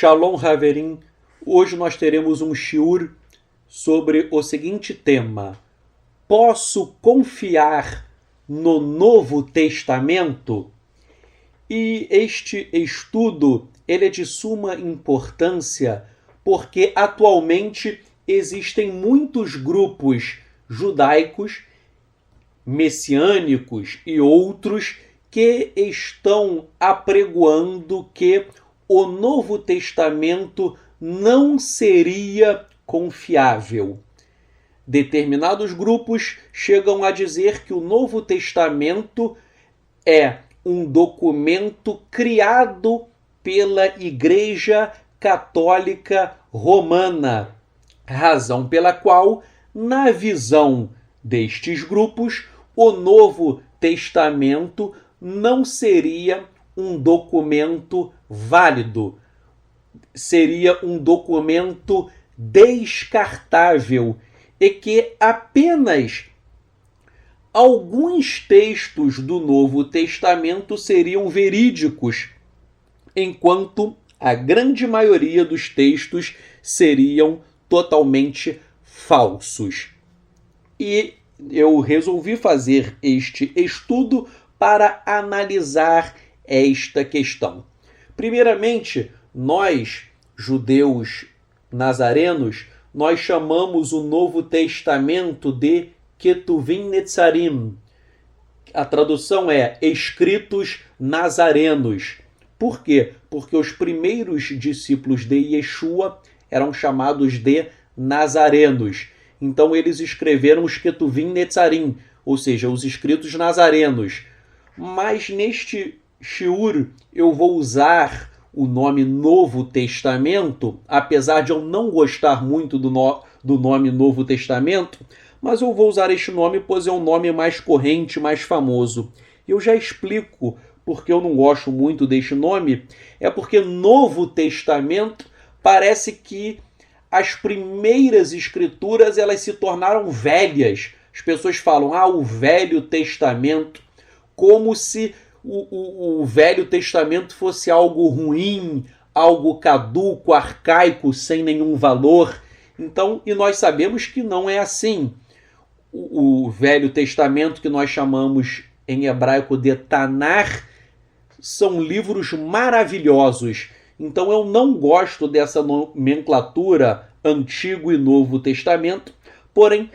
Shalom Haverim, hoje nós teremos um shiur sobre o seguinte tema: posso confiar no Novo Testamento? E este estudo ele é de suma importância porque atualmente existem muitos grupos judaicos, messiânicos e outros que estão apregoando que o Novo Testamento não seria confiável. Determinados grupos chegam a dizer que o Novo Testamento é um documento criado pela Igreja Católica Romana, razão pela qual, na visão destes grupos, o Novo Testamento não seria um documento válido, seria um documento descartável e que apenas alguns textos do Novo Testamento seriam verídicos, enquanto a grande maioria dos textos seriam totalmente falsos. E eu resolvi fazer este estudo para analisar esta questão. Primeiramente, nós, judeus nazarenos, nós chamamos o Novo Testamento de Ketuvim Netzarim. A tradução é escritos nazarenos. Por quê? Porque os primeiros discípulos de Yeshua eram chamados de nazarenos. Então eles escreveram os Ketuvim Netzarim, ou seja, os escritos nazarenos. Mas neste shiur eu vou usar o nome Novo Testamento, apesar de eu não gostar muito do nome Novo Testamento, mas eu vou usar este nome pois é um nome mais corrente, mais famoso. Eu já explico porque eu não gosto muito deste nome, é porque Novo Testamento parece que as primeiras escrituras elas se tornaram velhas. As pessoas falam, o Velho Testamento, como se o Velho Testamento fosse algo ruim, algo caduco, arcaico, sem nenhum valor. Então, e nós sabemos que não é assim. O Velho Testamento, que nós chamamos em hebraico de Tanar, são livros maravilhosos. Então eu não gosto dessa nomenclatura Antigo e Novo Testamento, porém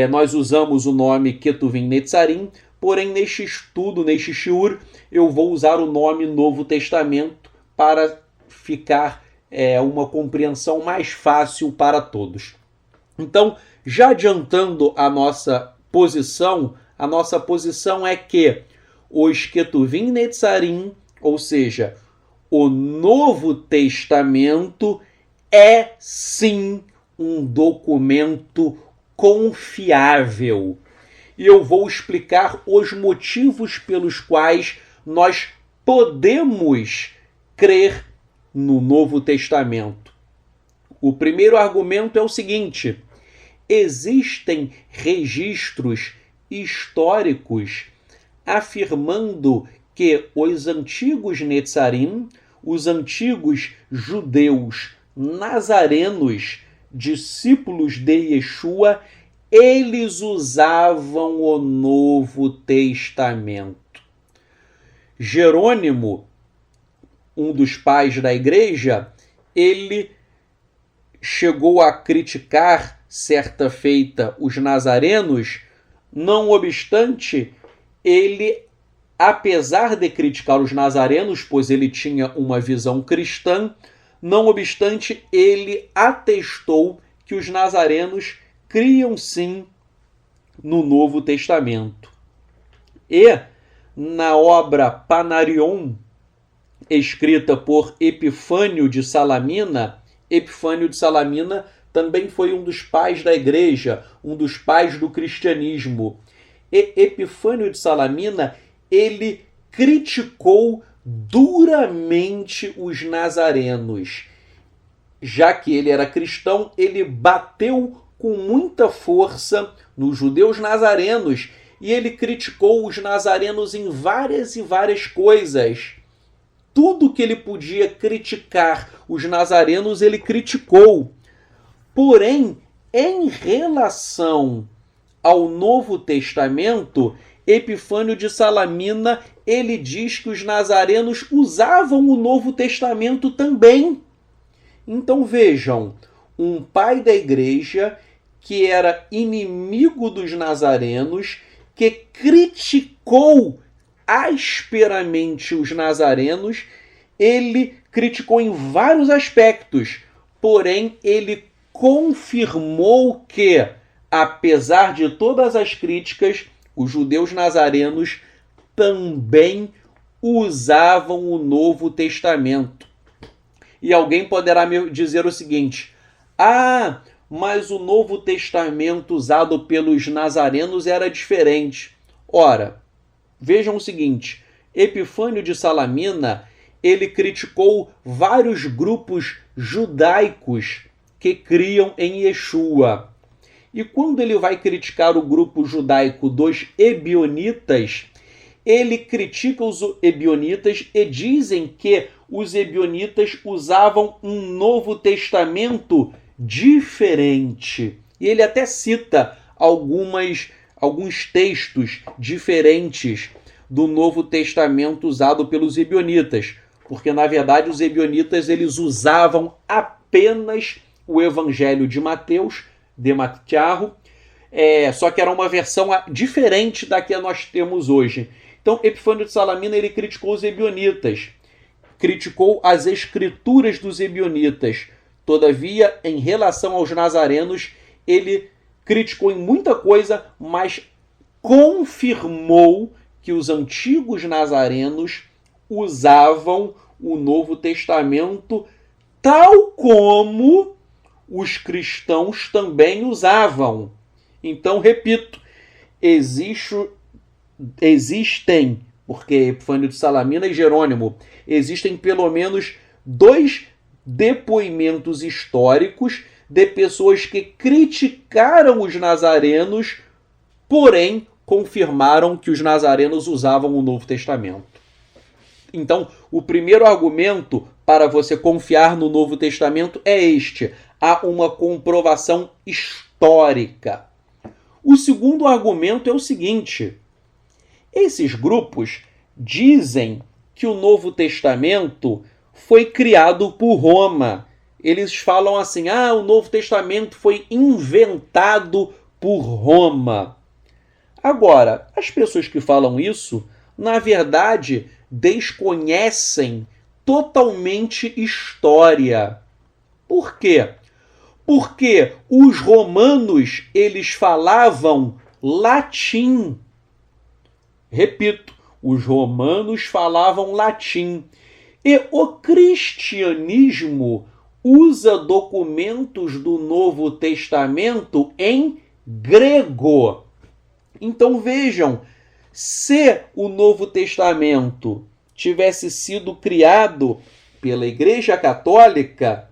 nós usamos o nome Ketuvim Netzarim, porém neste estudo, neste shiur, eu vou usar o nome Novo Testamento para ficar uma compreensão mais fácil para todos. Então, já adiantando a nossa posição é que os Ketuvim Netzarim, ou seja, o Novo Testamento é sim um documento confiável. E eu vou explicar os motivos pelos quais nós podemos crer no Novo Testamento. O primeiro argumento é o seguinte: existem registros históricos afirmando que os antigos Netzarim, os antigos judeus nazarenos, discípulos de Yeshua, eles usavam o Novo Testamento. Jerônimo, um dos pais da igreja, ele chegou a criticar certa feita os nazarenos, não obstante, ele, apesar de criticar os nazarenos, pois ele tinha uma visão cristã, não obstante, ele atestou que os nazarenos criam sim no Novo Testamento. E na obra Panarion, escrita por Epifânio de Salamina, Epifânio de Salamina também foi um dos pais da igreja, um dos pais do cristianismo. E Epifânio de Salamina, ele criticou duramente os nazarenos. Já que ele era cristão, ele bateu com muita força nos judeus nazarenos e ele criticou os nazarenos em várias e várias coisas. tudo que ele podia criticar os nazarenos, ele criticou. Porém, em relação ao Novo Testamento, Epifânio de Salamina, ele diz que os nazarenos usavam o Novo Testamento também. Então vejam, um pai da igreja que era inimigo dos nazarenos, que criticou asperamente os nazarenos, ele criticou em vários aspectos, porém ele confirmou que, apesar de todas as críticas, os judeus nazarenos também usavam o Novo Testamento. E alguém poderá me dizer o seguinte: ah, mas o Novo Testamento usado pelos nazarenos era diferente. Ora, vejam o seguinte, Epifânio de Salamina, ele criticou vários grupos judaicos que criam em Yeshua. E quando ele vai criticar o grupo judaico dos ebionitas, ele critica os ebionitas e dizem que os ebionitas usavam um Novo Testamento diferente. E ele até cita alguns textos diferentes do Novo Testamento usado pelos ebionitas, porque na verdade os ebionitas eles usavam apenas o Evangelho de Mateus, de Matiarro, só que era uma versão diferente da que nós temos hoje. Então Epifânio de Salamina ele criticou os ebionitas, criticou as escrituras dos ebionitas. Todavia, em relação aos nazarenos, ele criticou em muita coisa, mas confirmou que os antigos nazarenos usavam o Novo Testamento tal como os cristãos também usavam. Então, repito, existem, porque Epifânio de Salamina e Jerônimo, existem pelo menos 2 depoimentos históricos de pessoas que criticaram os nazarenos, porém confirmaram que os nazarenos usavam o Novo Testamento. Então, o primeiro argumento para você confiar no Novo Testamento é este: há uma comprovação histórica. O segundo argumento é o seguinte: esses grupos dizem que o Novo Testamento foi criado por Roma. Eles falam assim: o Novo Testamento foi inventado por Roma. Agora, as pessoas que falam isso, na verdade, desconhecem totalmente história. Por quê? Porque os romanos, eles falavam latim. Repito, os romanos falavam latim. E o cristianismo usa documentos do Novo Testamento em grego. Então vejam, se o Novo Testamento tivesse sido criado pela Igreja Católica,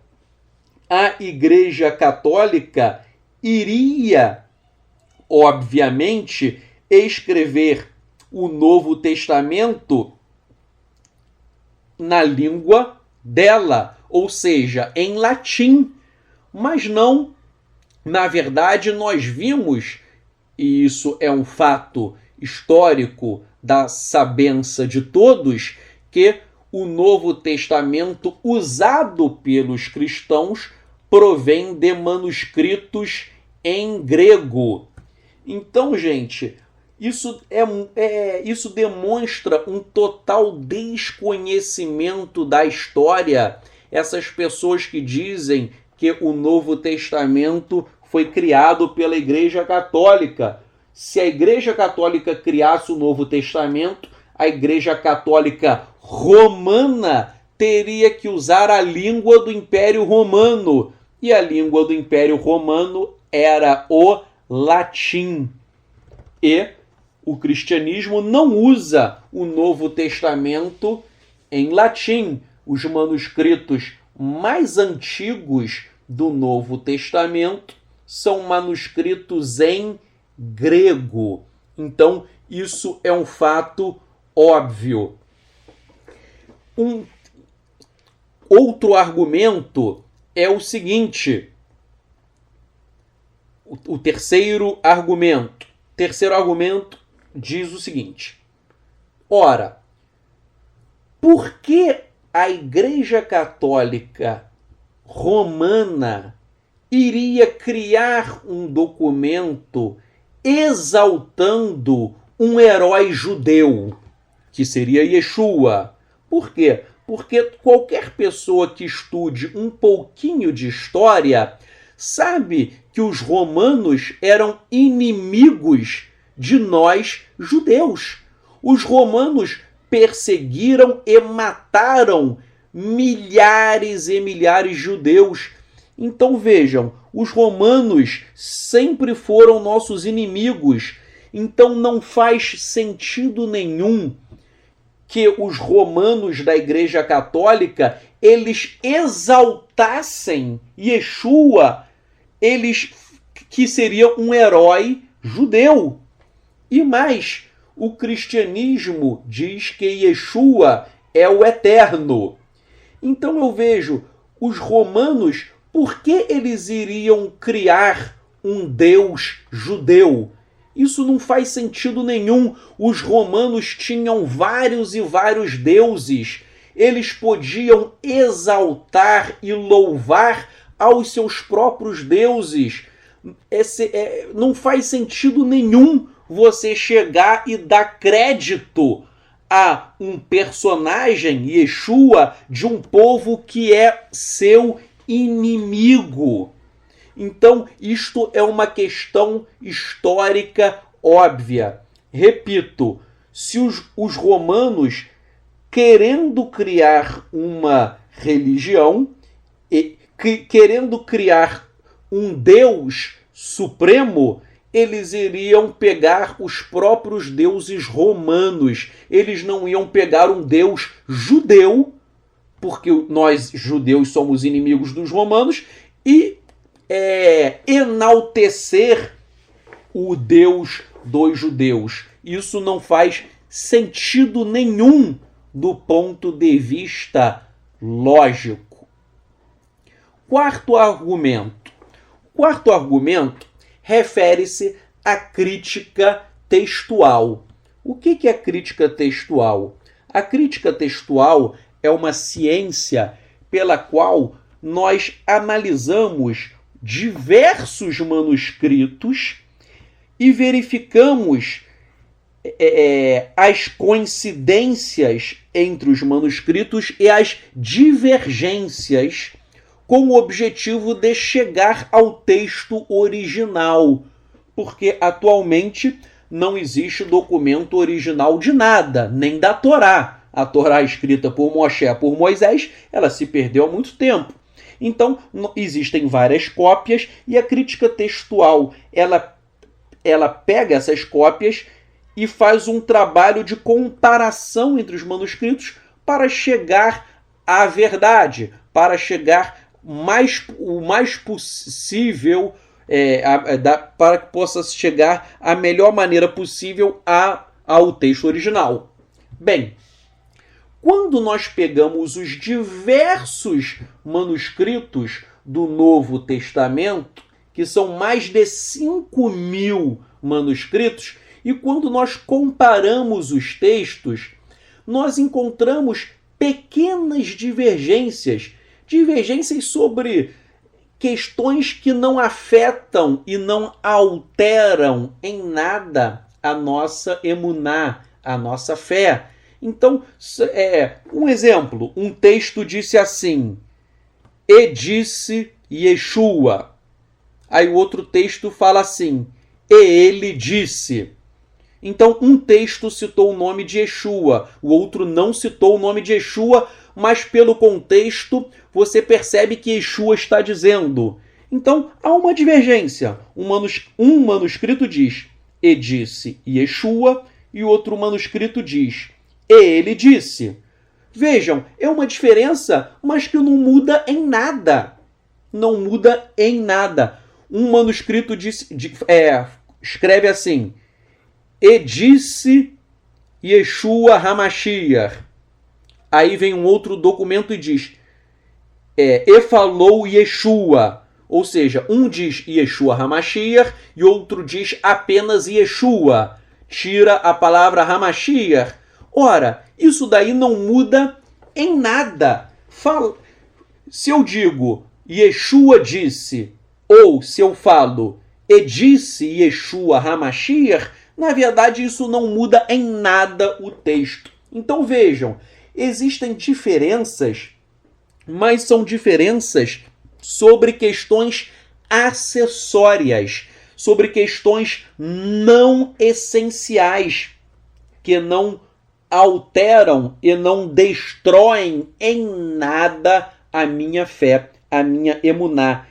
a Igreja Católica iria, obviamente, escrever o Novo Testamento na língua dela, ou seja, em latim. Mas não, na verdade, nós vimos, e isso é um fato histórico da sabença de todos, que o Novo Testamento usado pelos cristãos provém de manuscritos em grego. Então, gente, isso demonstra um total desconhecimento da história. Essas pessoas que dizem que o Novo Testamento foi criado pela Igreja Católica. Se a Igreja Católica criasse o Novo Testamento, a Igreja Católica Romana teria que usar a língua do Império Romano. E a língua do Império Romano era o latim. E o cristianismo não usa o Novo Testamento em latim. Os manuscritos mais antigos do Novo Testamento são manuscritos em grego. Então, isso é um fato óbvio. Um outro argumento é o seguinte. O terceiro argumento. Terceiro argumento diz o seguinte. Ora, por que a Igreja Católica Romana iria criar um documento exaltando um herói judeu, que seria Yeshua? Por quê? Porque qualquer pessoa que estude um pouquinho de história sabe que os romanos eram inimigos de nós judeus. Os romanos perseguiram e mataram milhares e milhares de judeus. Então vejam, os romanos sempre foram nossos inimigos. Então não faz sentido nenhum que os romanos da Igreja Católica eles exaltassem Yeshua, eles que seria um herói judeu. E mais, o cristianismo diz que Yeshua é o eterno. Então eu vejo, os romanos, por que eles iriam criar um Deus judeu? Isso não faz sentido nenhum. Os romanos tinham vários e vários deuses. Eles podiam exaltar e louvar aos seus próprios deuses. Não faz sentido nenhum você chegar e dar crédito a um personagem, Yeshua, de um povo que é seu inimigo. Então, isto é uma questão histórica óbvia. Repito, se os romanos, querendo criar uma religião, querendo criar um Deus supremo, eles iriam pegar os próprios deuses romanos. Eles não iam pegar um Deus judeu, porque nós judeus somos inimigos dos romanos, e enaltecer o Deus dos judeus. Isso não faz sentido nenhum do ponto de vista lógico. Quarto argumento. Quarto argumento refere-se à crítica textual. O que é crítica textual? A crítica textual é uma ciência pela qual nós analisamos diversos manuscritos e verificamos as coincidências entre os manuscritos e as divergências com o objetivo de chegar ao texto original, porque atualmente não existe documento original de nada, nem da Torá. A Torá escrita por Moshe, por Moisés, ela se perdeu há muito tempo. Então, existem várias cópias e a crítica textual, ela pega essas cópias e faz um trabalho de comparação entre os manuscritos para chegar à verdade, para chegar o mais possível, para que possa chegar a melhor maneira possível ao texto original. Bem, quando nós pegamos os diversos manuscritos do Novo Testamento, que são mais de 5.000 manuscritos, e quando nós comparamos os textos, nós encontramos pequenas divergências sobre questões que não afetam e não alteram em nada a nossa emuná, a nossa fé. Então, um exemplo, um texto disse assim, e disse Yeshua. Aí o outro texto fala assim, e ele disse. Então, um texto citou o nome de Yeshua, o outro não citou o nome de Yeshua, mas pelo contexto você percebe que Yeshua está dizendo. Então, há uma divergência. Um manuscrito diz, e disse Yeshua, e o outro manuscrito diz, e ele disse. Vejam, é uma diferença, mas que não muda em nada. Não muda em nada. Um manuscrito escreve assim, e disse Yeshua HaMashiach. Aí vem um outro documento e diz, e falou Yeshua. Ou seja, um diz Yeshua HaMashiach e outro diz apenas Yeshua. Tira a palavra HaMashiach. Ora, isso daí não muda em nada. Se eu digo Yeshua disse, ou se eu falo e disse Yeshua HaMashiach, na verdade isso não muda em nada o texto. Então vejam, existem diferenças, mas são diferenças sobre questões acessórias, sobre questões não essenciais, que não alteram e não destroem em nada a minha fé, a minha emuná.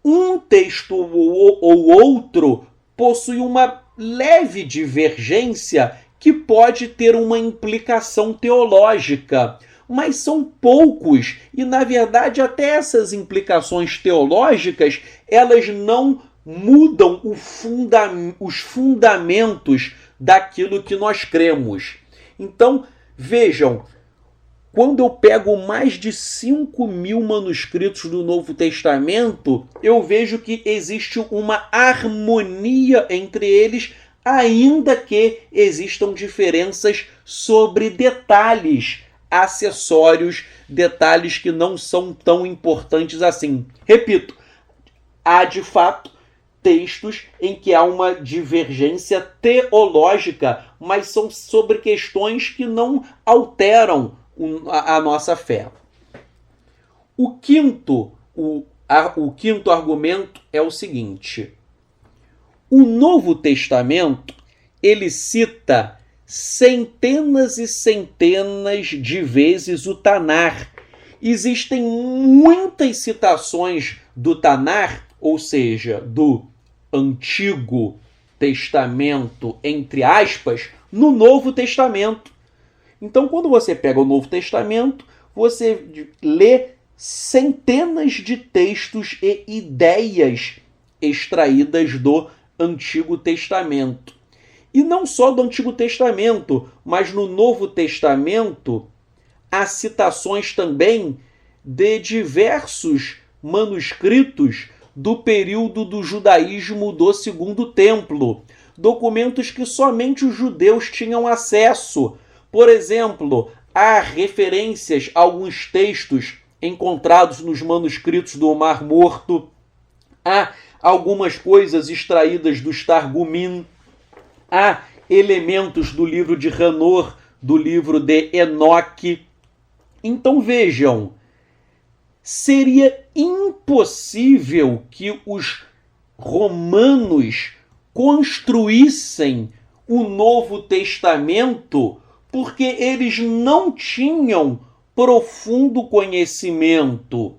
Um texto ou outro possui uma leve divergência que pode ter uma implicação teológica, mas são poucos e, na verdade, até essas implicações teológicas, elas não mudam os fundamentos daquilo que nós cremos. Então, vejam, quando eu pego mais de 5.000 manuscritos do Novo Testamento, eu vejo que existe uma harmonia entre eles, ainda que existam diferenças sobre detalhes acessórios, detalhes que não são tão importantes assim. Repito, há de fato textos em que há uma divergência teológica, mas são sobre questões que não alteram a nossa fé. O quinto argumento é o seguinte: o Novo Testamento ele cita centenas e centenas de vezes o Tanar. Existem muitas citações do Tanar, ou seja, do Antigo Testamento, entre aspas, no Novo Testamento. Então, quando você pega o Novo Testamento, você lê centenas de textos e ideias extraídas do Antigo Testamento. E não só do Antigo Testamento, mas no Novo Testamento há citações também de diversos manuscritos do período do judaísmo do Segundo Templo, documentos que somente os judeus tinham acesso. Por exemplo, há referências a alguns textos encontrados nos manuscritos do Mar Morto, há algumas coisas extraídas dos Targumim, há elementos do livro de Hanor, do livro de Enoque. Então vejam, seria impossível que os romanos construíssem o Novo Testamento porque eles não tinham profundo conhecimento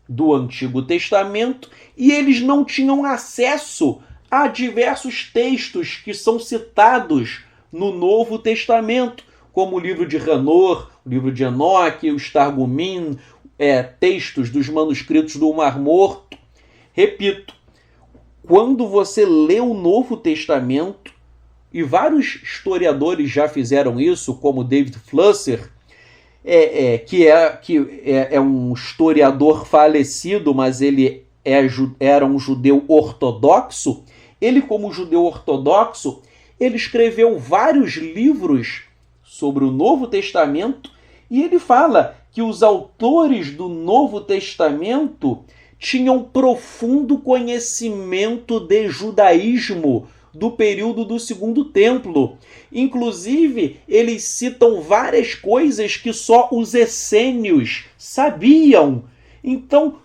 do Antigo Testamento e eles não tinham acesso a diversos textos que são citados no Novo Testamento, como o livro de Hanor, o livro de Enoque, os Targumim, textos dos manuscritos do Mar Morto. Repito, quando você lê o Novo Testamento, e vários historiadores já fizeram isso, como David Flusser, que é um historiador falecido, mas ele era um judeu ortodoxo. Ele, como judeu ortodoxo, ele escreveu vários livros sobre o Novo Testamento e ele fala que os autores do Novo Testamento tinham profundo conhecimento de judaísmo do período do Segundo Templo. Inclusive, eles citam várias coisas que só os essênios sabiam. Então,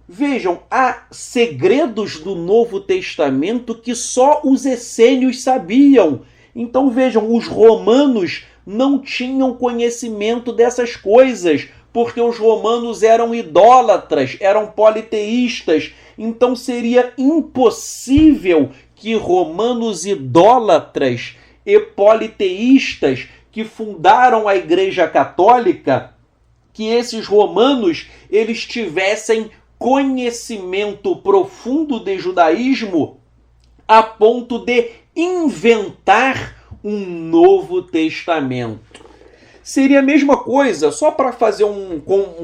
vejam, há segredos do Novo Testamento que só os essênios sabiam. Então, vejam, os romanos não tinham conhecimento dessas coisas, porque os romanos eram idólatras, eram politeístas. Então, seria impossível que romanos idólatras e politeístas que fundaram a Igreja Católica, que esses romanos eles tivessem conhecimento profundo de judaísmo a ponto de inventar um Novo Testamento. Seria a mesma coisa, só para fazer um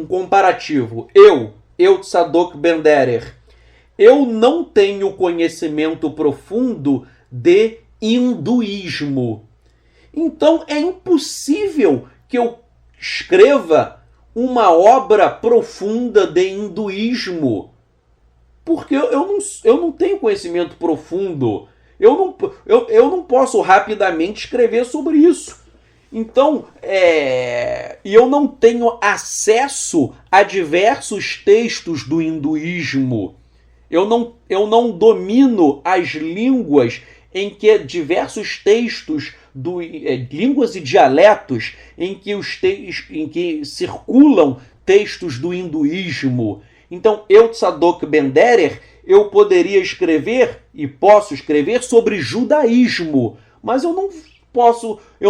comparativo. Eu, eu, Tzadok Ben-Derer, eu não tenho conhecimento profundo de hinduísmo. Então é impossível que eu escreva uma obra profunda de hinduísmo, porque eu não tenho conhecimento profundo. Eu não posso rapidamente escrever sobre isso. Então, e eu não tenho acesso a diversos textos do hinduísmo. Eu não domino as línguas em que diversos textos, línguas e dialetos, em que circulam textos do hinduísmo. Então, eu, Tzadok Ben-Derer, eu poderia escrever, e posso escrever, sobre judaísmo, mas eu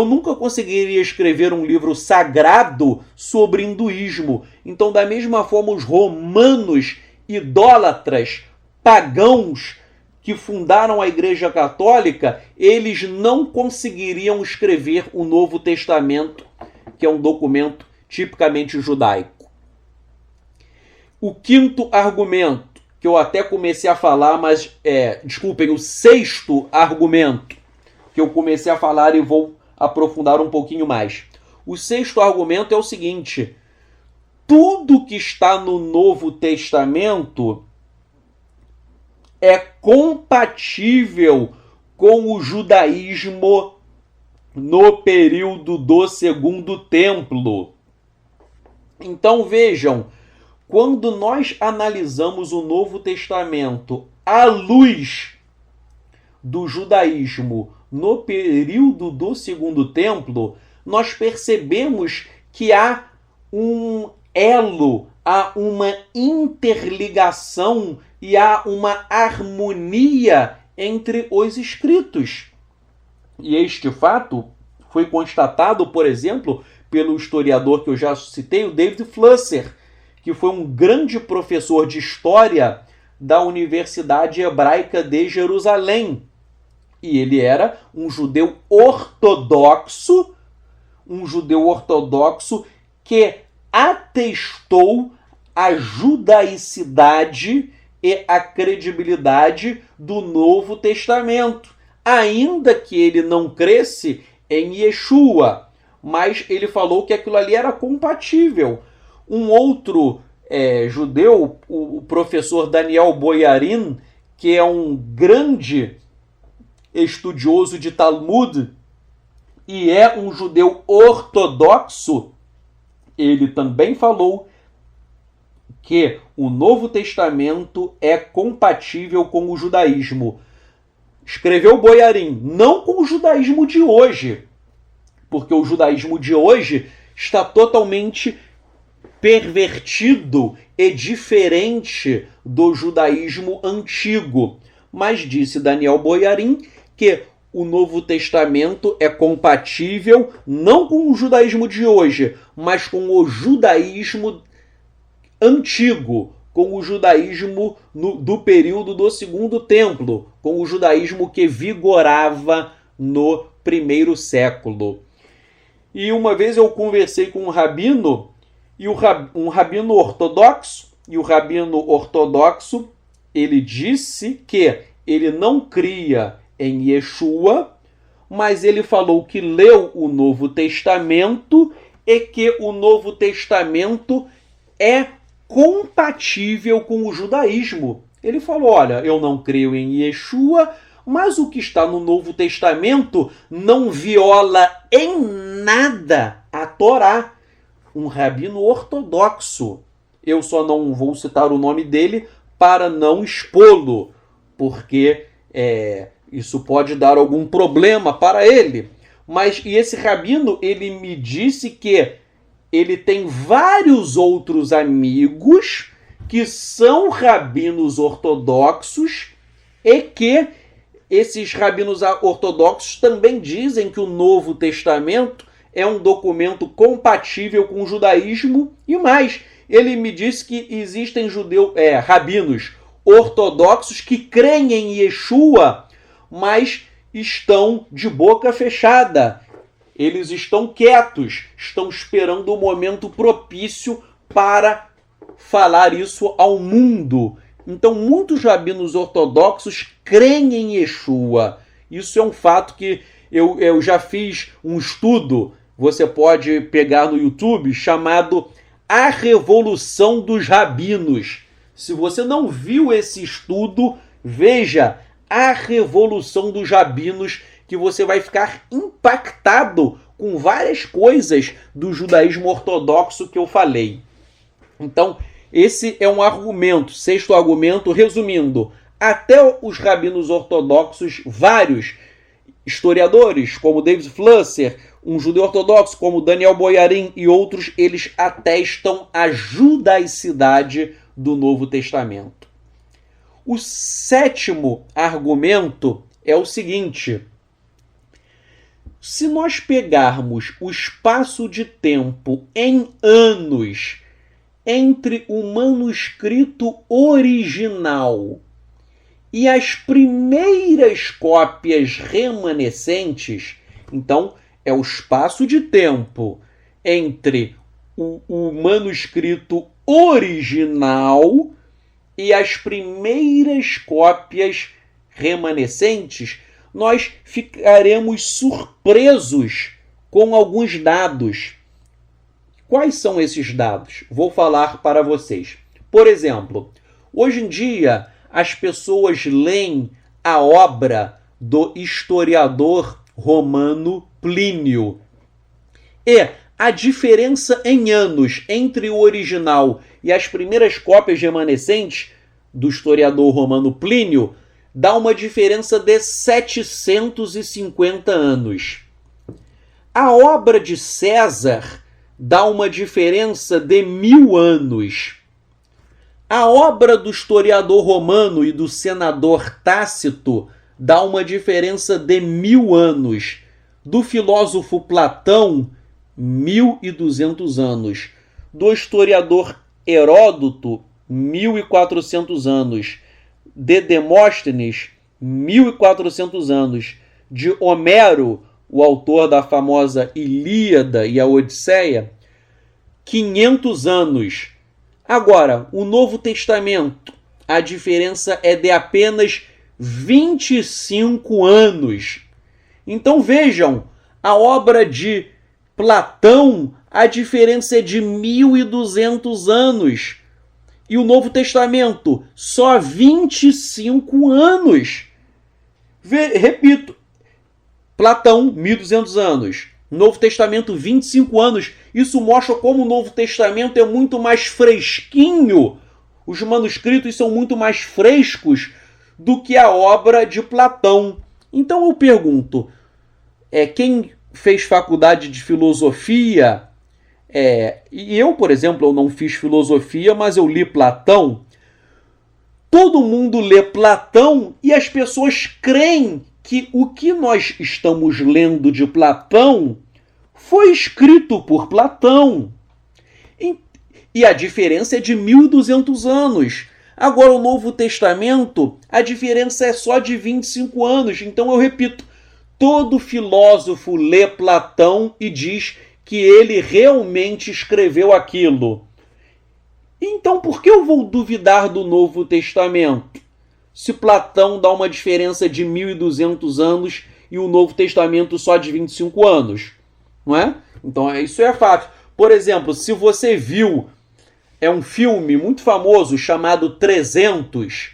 nunca conseguiria escrever um livro sagrado sobre hinduísmo. Então, da mesma forma, os romanos idólatras, pagãos, que fundaram a Igreja Católica, eles não conseguiriam escrever o Novo Testamento, que é um documento tipicamente judaico. O quinto argumento, que eu até comecei a falar, mas, desculpem, o sexto argumento, que eu comecei a falar e vou aprofundar um pouquinho mais. O sexto argumento é o seguinte: tudo que está no Novo Testamento é compatível com o judaísmo no período do Segundo Templo. Então vejam, quando nós analisamos o Novo Testamento à luz do judaísmo no período do Segundo Templo, nós percebemos que há um elo, há uma interligação e há uma harmonia entre os escritos. E este fato foi constatado, por exemplo, pelo historiador que eu já citei, o David Flusser, que foi um grande professor de história da Universidade Hebraica de Jerusalém. E ele era um judeu ortodoxo que atestou a judaicidade e a credibilidade do Novo Testamento, ainda que ele não cresce em Yeshua, mas ele falou que aquilo ali era compatível. Um outro judeu, o professor Daniel Boyarin, que é um grande estudioso de Talmud e é um judeu ortodoxo, ele também falou que o Novo Testamento é compatível com o judaísmo. Escreveu Boyarin, não com o judaísmo de hoje, porque o judaísmo de hoje está totalmente pervertido e diferente do judaísmo antigo. Mas disse Daniel Boyarin que o Novo Testamento é compatível não com o judaísmo de hoje, mas com o judaísmo antigo, com o judaísmo do período do Segundo Templo, com o judaísmo que vigorava no primeiro século. E uma vez eu conversei com um rabino, um rabino ortodoxo, e o rabino ortodoxo, ele disse que ele não cria em Yeshua, mas ele falou que leu o Novo Testamento e que o Novo Testamento é compatível com o judaísmo. Ele falou, olha, eu não creio em Yeshua, mas o que está no Novo Testamento não viola em nada a Torá. Um rabino ortodoxo. Eu só não vou citar o nome dele para não expô-lo, porque isso pode dar algum problema para ele. E esse rabino, ele me disse que ele tem vários outros amigos que são rabinos ortodoxos e que esses rabinos ortodoxos também dizem que o Novo Testamento é um documento compatível com o judaísmo e mais. Ele me disse que existem rabinos ortodoxos que creem em Yeshua, mas estão de boca fechada. Eles estão quietos, estão esperando o momento propício para falar isso ao mundo. Então, muitos rabinos ortodoxos creem em Yeshua. Isso é um fato que eu já fiz um estudo, você pode pegar no YouTube, chamado A Revolução dos Rabinos. Se você não viu esse estudo, veja A Revolução dos Rabinos, que você vai ficar impactado com várias coisas do judaísmo ortodoxo que eu falei. Então, esse é um argumento. Sexto argumento, resumindo, até os rabinos ortodoxos, vários historiadores, como David Flusser, um judeu ortodoxo como Daniel Boyarin e outros, eles atestam a judaicidade do Novo Testamento. O sétimo argumento é o seguinte: se nós pegarmos o espaço de tempo em anos entre o manuscrito original e as primeiras cópias remanescentes, então é o espaço de tempo entre o manuscrito original e as primeiras cópias remanescentes, nós ficaremos surpresos com alguns dados. Quais são esses dados? Vou falar para vocês. Por exemplo, hoje em dia as pessoas leem a obra do historiador romano Plínio. E a diferença em anos entre o original e as primeiras cópias remanescentes do historiador romano Plínio dá uma diferença de 750 anos. A obra de César dá uma diferença de 1000 anos. A obra do historiador romano e do senador Tácito dá uma diferença de 1000 anos. Do filósofo Platão, 1200 anos. Do historiador Heródoto, 1400 anos. De Demóstenes, 1400 anos. De Homero, o autor da famosa Ilíada e a Odisseia, 500 anos. Agora, o Novo Testamento, a diferença é de apenas 25 anos. Então vejam, a obra de Platão, a diferença é de 1200 anos. E o Novo Testamento, só 25 anos. Repito, Platão, 1200 anos. Novo Testamento, 25 anos. Isso mostra como o Novo Testamento é muito mais fresquinho. Os manuscritos são muito mais frescos do que a obra de Platão. Então eu pergunto, quem fez faculdade de filosofia, e eu, por exemplo, eu não fiz filosofia, mas eu li Platão. Todo mundo lê Platão e as pessoas creem que o que nós estamos lendo de Platão foi escrito por Platão. E a diferença é de 1200 anos. Agora, o Novo Testamento, a diferença é só de 25 anos. Então, eu repito, todo filósofo lê Platão e diz que ele realmente escreveu aquilo. Então, por que eu vou duvidar do Novo Testamento? Se Platão dá uma diferença de 1200 anos e o Novo Testamento só de 25 anos, não é? Então, isso é fato. Por exemplo, se você viu um filme muito famoso chamado 300,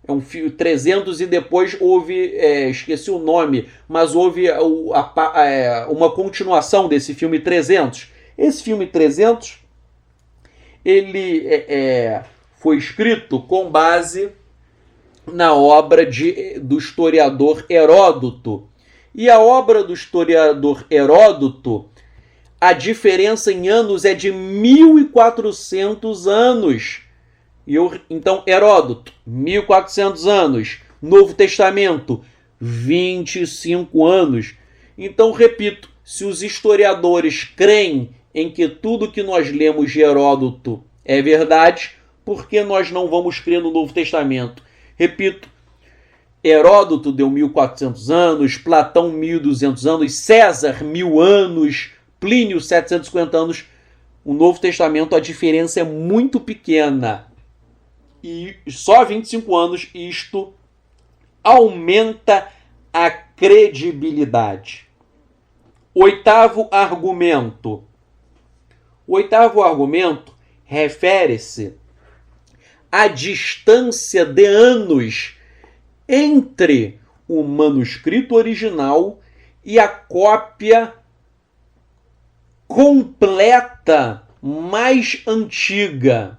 é um filme 300 e depois houve, esqueci o nome, mas houve uma continuação desse filme 300. Esse filme 300, ele foi escrito com base na obra do historiador Heródoto. E a obra do historiador Heródoto, a diferença em anos é de 1400 anos. Então, Heródoto, 1400 anos. Novo Testamento, 25 anos. Então, repito, se os historiadores creem em que tudo que nós lemos de Heródoto é verdade, por que nós não vamos crer no Novo Testamento? Repito, Heródoto deu 1400 anos, Platão 1200 anos, César 1000 anos, Plínio 750 anos. O Novo Testamento, a diferença é muito pequena. E só há 25 anos isto aumenta a credibilidade. Oitavo argumento. O oitavo argumento refere-se à distância de anos entre o manuscrito original e a cópia completa mais antiga.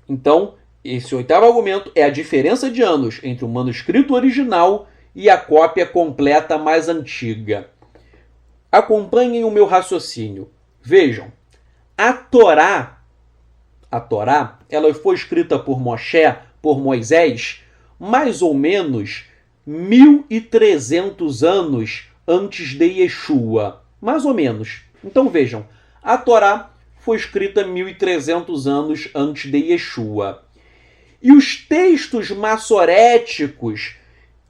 Então, esse oitavo argumento é a diferença de anos entre o manuscrito original e a cópia completa mais antiga. Acompanhem o meu raciocínio. Vejam, a Torá, ela foi escrita por Moisés, mais ou menos 1.300 anos antes de Yeshua. Mais ou menos. Então vejam, a Torá foi escrita 1.300 anos antes de Yeshua. E os textos massoréticos,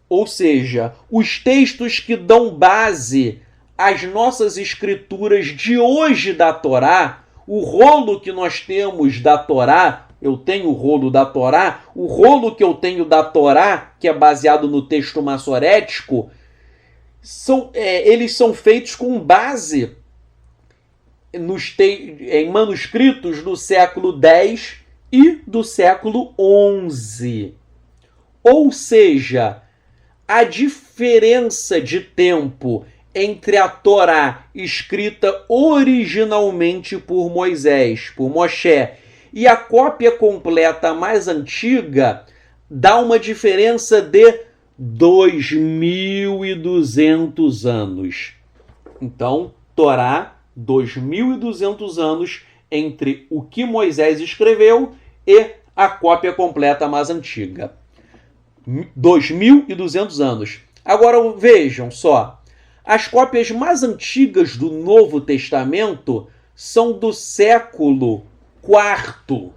ou seja, os textos que dão base às nossas escrituras de hoje da Torá, o rolo que nós temos da Torá, eu tenho o rolo da Torá, o rolo que eu tenho da Torá, que é baseado no texto massorético, eles são feitos com base em manuscritos do século X e do século XI. Ou seja, a diferença de tempo entre a Torá escrita originalmente por Moisés, por Moshe, e a cópia completa mais antiga dá uma diferença de 2.200 anos. Então, Torá, 2.200 anos entre o que Moisés escreveu e a cópia completa mais antiga. 2.200 anos. Agora vejam só, as cópias mais antigas do Novo Testamento são do século IV.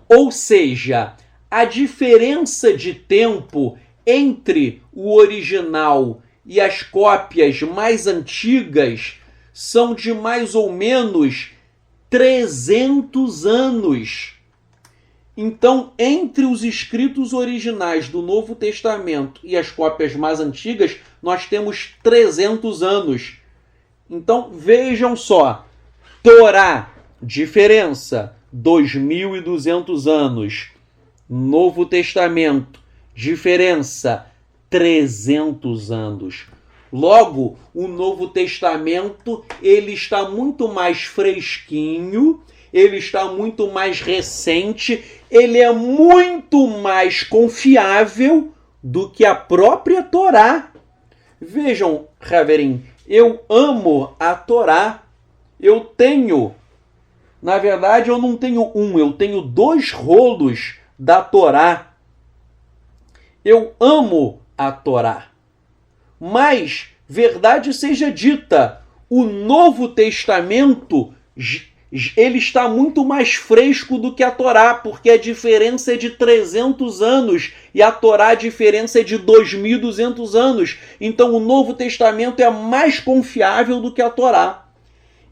Ou seja, a diferença de tempo entre o original e as cópias mais antigas são de mais ou menos 300 anos. Então, entre os escritos originais do Novo Testamento e as cópias mais antigas, nós temos 300 anos. Então, vejam só. Torá, diferença, 2.200 anos. Novo Testamento, diferença, 300 anos. Logo, o Novo Testamento, ele está muito mais fresquinho, ele está muito mais recente, ele é muito mais confiável do que a própria Torá. Vejam, Haverim, eu amo a Torá. Eu tenho, na verdade, eu não tenho eu tenho 2 rolos da Torá. Eu amo a Torá. Mas, verdade seja dita, o Novo Testamento, ele está muito mais fresco do que a Torá, porque a diferença é de 300 anos e a Torá a diferença é de 2.200 anos. Então o Novo Testamento é mais confiável do que a Torá.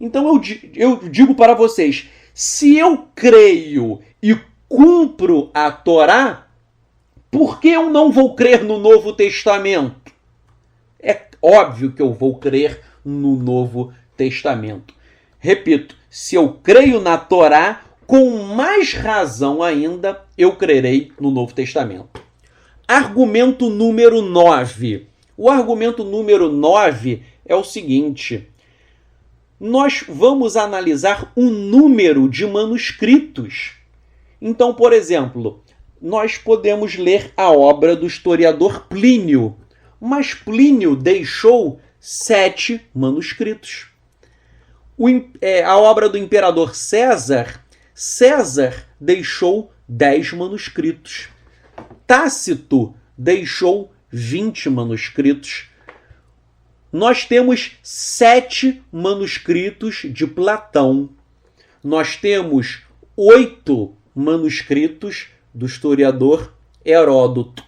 Então eu digo para vocês, se eu creio e cumpro a Torá, por que eu não vou crer no Novo Testamento? É óbvio que eu vou crer no Novo Testamento. Repito, se eu creio na Torá, com mais razão ainda, eu crerei no Novo Testamento. Argumento número 9. O argumento número 9 é o seguinte. Nós vamos analisar o número de manuscritos. Então, por exemplo, nós podemos ler a obra do historiador Plínio, mas Plínio deixou 7 manuscritos. A obra do imperador César deixou 10 manuscritos. Tácito deixou 20 manuscritos. Nós temos 7 manuscritos de Platão. Nós temos 8 manuscritos do historiador Heródoto.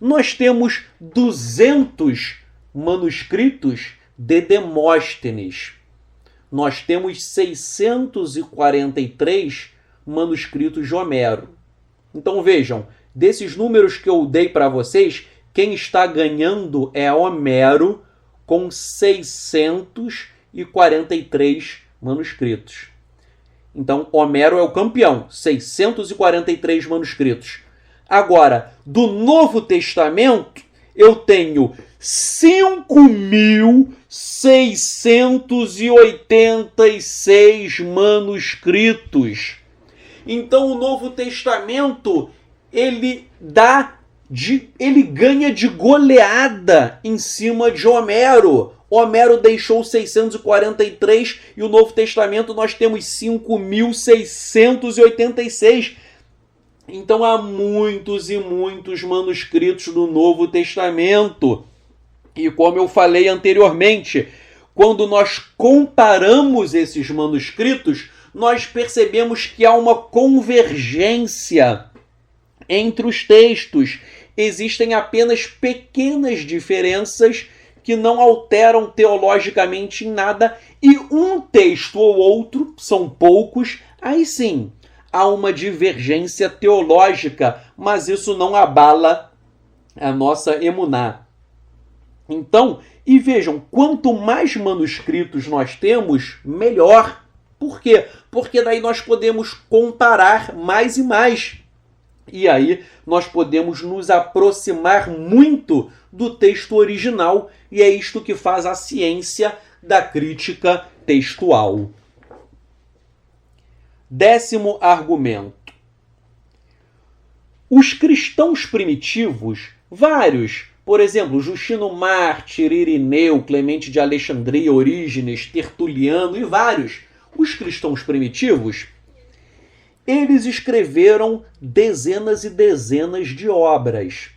Nós temos 200 manuscritos de Demóstenes. nós temos 643 manuscritos de Homero. Então vejam, desses números que eu dei para vocês, quem está ganhando é Homero com 643 manuscritos. Então Homero é o campeão, 643 manuscritos. Agora, do Novo Testamento, eu tenho 5.686 manuscritos. Então o Novo Testamento, ele ganha de goleada em cima de Homero. Homero deixou 643 e o Novo Testamento nós temos 5.686. Então há muitos e muitos manuscritos do Novo Testamento. E como eu falei anteriormente, quando nós comparamos esses manuscritos, nós percebemos que há uma convergência entre os textos. Existem apenas pequenas diferenças que não alteram teologicamente em nada, e um texto ou outro, são poucos, aí sim, há uma divergência teológica, mas isso não abala a nossa emuná. Então, e vejam, quanto mais manuscritos nós temos, melhor. Por quê? Porque daí nós podemos comparar mais e mais. E aí nós podemos nos aproximar muito do texto original, e é isto que faz a ciência da crítica textual. 10º argumento. Os cristãos primitivos, vários, por exemplo, Justino Mártir, Irineu, Clemente de Alexandria, Orígenes, Tertuliano e vários, os cristãos primitivos, eles escreveram dezenas e dezenas de obras.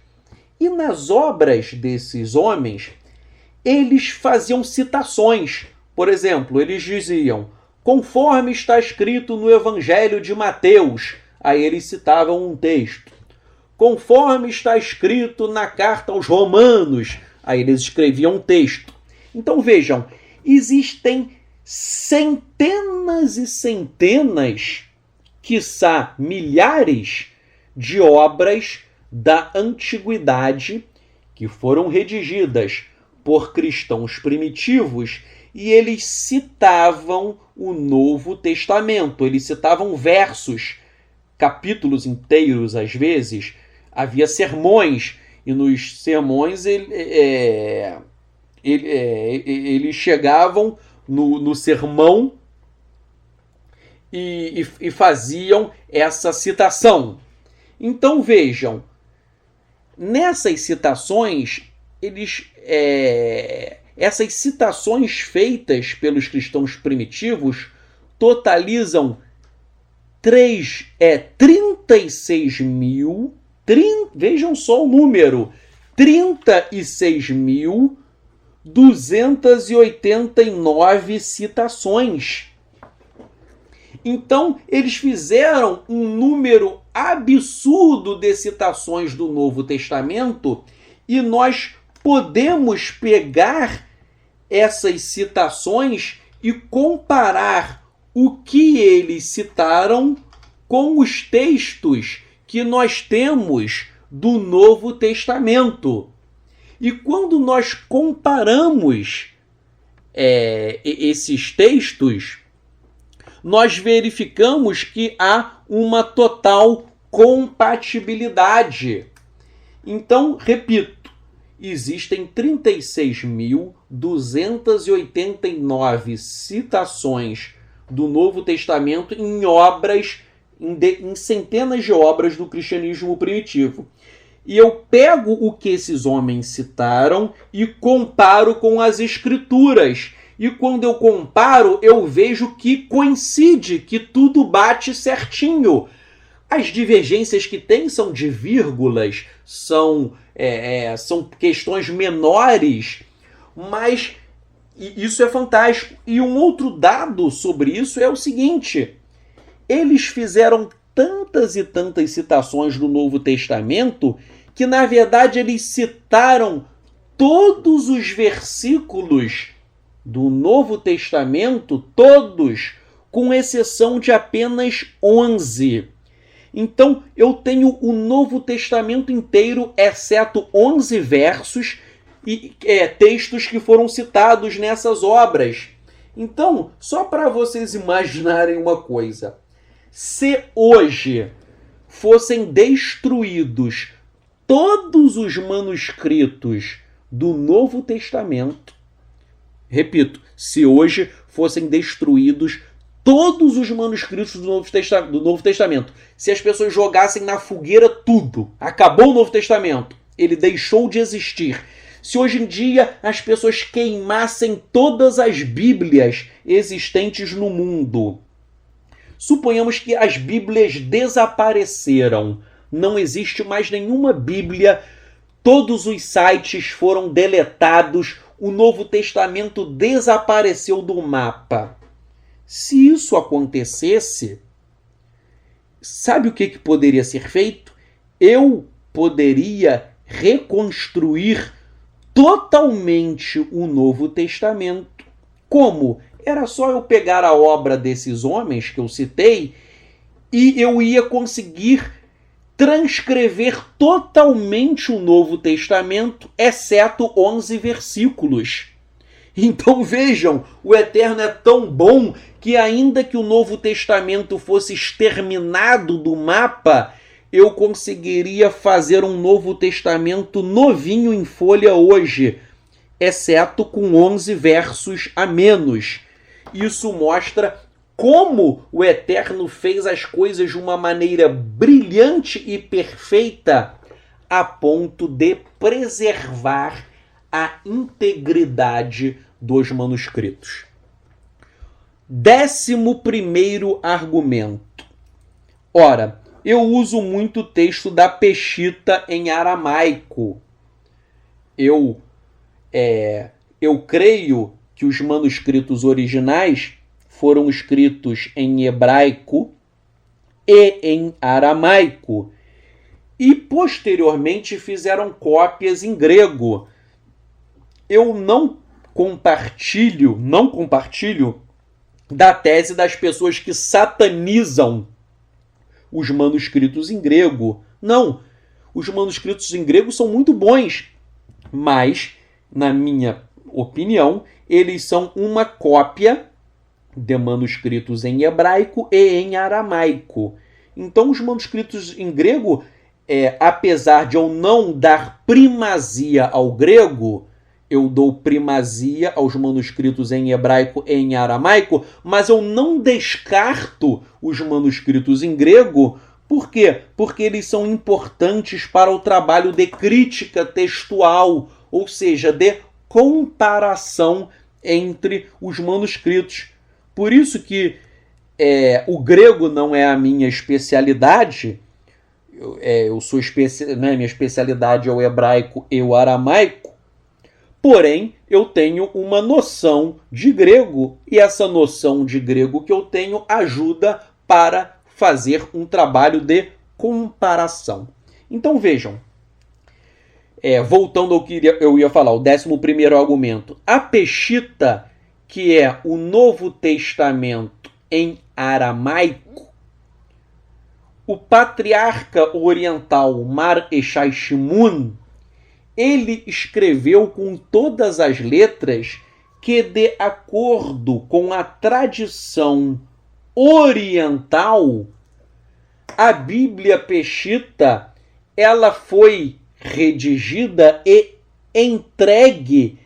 E nas obras desses homens, eles faziam citações. Por exemplo, eles diziam, conforme está escrito no Evangelho de Mateus, aí eles citavam um texto. Conforme está escrito na carta aos Romanos, aí eles escreviam um texto. Então vejam, existem centenas e centenas, quiçá milhares, de obras da antiguidade que foram redigidas por cristãos primitivos e eles citavam o Novo Testamento, eles citavam versos, capítulos inteiros às vezes, havia sermões, e nos sermões eles chegavam no sermão e faziam essa citação. Então vejam, nessas citações, essas citações feitas pelos cristãos primitivos totalizam 36 mil, vejam só o número, 36.289 citações. Então, eles fizeram um número absurdo de citações do Novo Testamento e nós podemos pegar essas citações e comparar o que eles citaram com os textos que nós temos do Novo Testamento. E quando nós comparamos esses textos, nós verificamos que há uma total compatibilidade. Então, repito, existem 36.289 citações do Novo Testamento em obras, em centenas de obras do cristianismo primitivo. E eu pego o que esses homens citaram e comparo com as Escrituras. E quando eu comparo, eu vejo que coincide, que tudo bate certinho. As divergências que tem são de vírgulas, são questões menores, mas isso é fantástico. E um outro dado sobre isso é o seguinte: eles fizeram tantas e tantas citações do Novo Testamento que, na verdade, eles citaram todos os versículos do Novo Testamento, todos, com exceção de apenas 11. Então, eu tenho o Novo Testamento inteiro, exceto 11 versos e textos que foram citados nessas obras. Então, só para vocês imaginarem uma coisa, se hoje fossem destruídos todos os manuscritos do Novo Testamento, repito, se hoje fossem destruídos todos os manuscritos do Novo Testamento, se as pessoas jogassem na fogueira tudo, acabou o Novo Testamento, ele deixou de existir. Se hoje em dia as pessoas queimassem todas as Bíblias existentes no mundo, suponhamos que as Bíblias desapareceram, não existe mais nenhuma Bíblia, todos os sites foram deletados, o Novo Testamento desapareceu do mapa. Se isso acontecesse, sabe o que poderia ser feito? Eu poderia reconstruir totalmente o Novo Testamento. Como? Era só eu pegar a obra desses homens que eu citei e eu ia conseguir transcrever totalmente o Novo Testamento, exceto 11 versículos. Então vejam, o Eterno é tão bom que ainda que o Novo Testamento fosse exterminado do mapa, eu conseguiria fazer um Novo Testamento novinho em folha hoje, exceto com 11 versos a menos. Isso mostra como o Eterno fez as coisas de uma maneira brilhante e perfeita, a ponto de preservar a integridade dos manuscritos. 11º argumento. Ora, eu uso muito o texto da Peshita em aramaico. Eu creio que os manuscritos originais foram escritos em hebraico e em aramaico, e posteriormente fizeram cópias em grego. Eu não compartilho da tese das pessoas que satanizam os manuscritos em grego. Não, os manuscritos em grego são muito bons, mas, na minha opinião, eles são uma cópia de manuscritos em hebraico e em aramaico. Então, os manuscritos em grego, apesar de eu não dar primazia ao grego, eu dou primazia aos manuscritos em hebraico e em aramaico, mas eu não descarto os manuscritos em grego. Por quê? Porque eles são importantes para o trabalho de crítica textual, ou seja, de comparação entre os manuscritos. Por isso que o grego não é a minha especialidade. Minha especialidade é o hebraico e o aramaico. Porém, eu tenho uma noção de grego, e essa noção de grego que eu tenho ajuda para fazer um trabalho de comparação. Então vejam, voltando ao que eu ia falar, o 11º argumento. A Peshita, que é o Novo Testamento em aramaico, o patriarca oriental Mar Eshai Shimun, ele escreveu com todas as letras que, de acordo com a tradição oriental, a Bíblia Peshita, ela foi redigida e entregue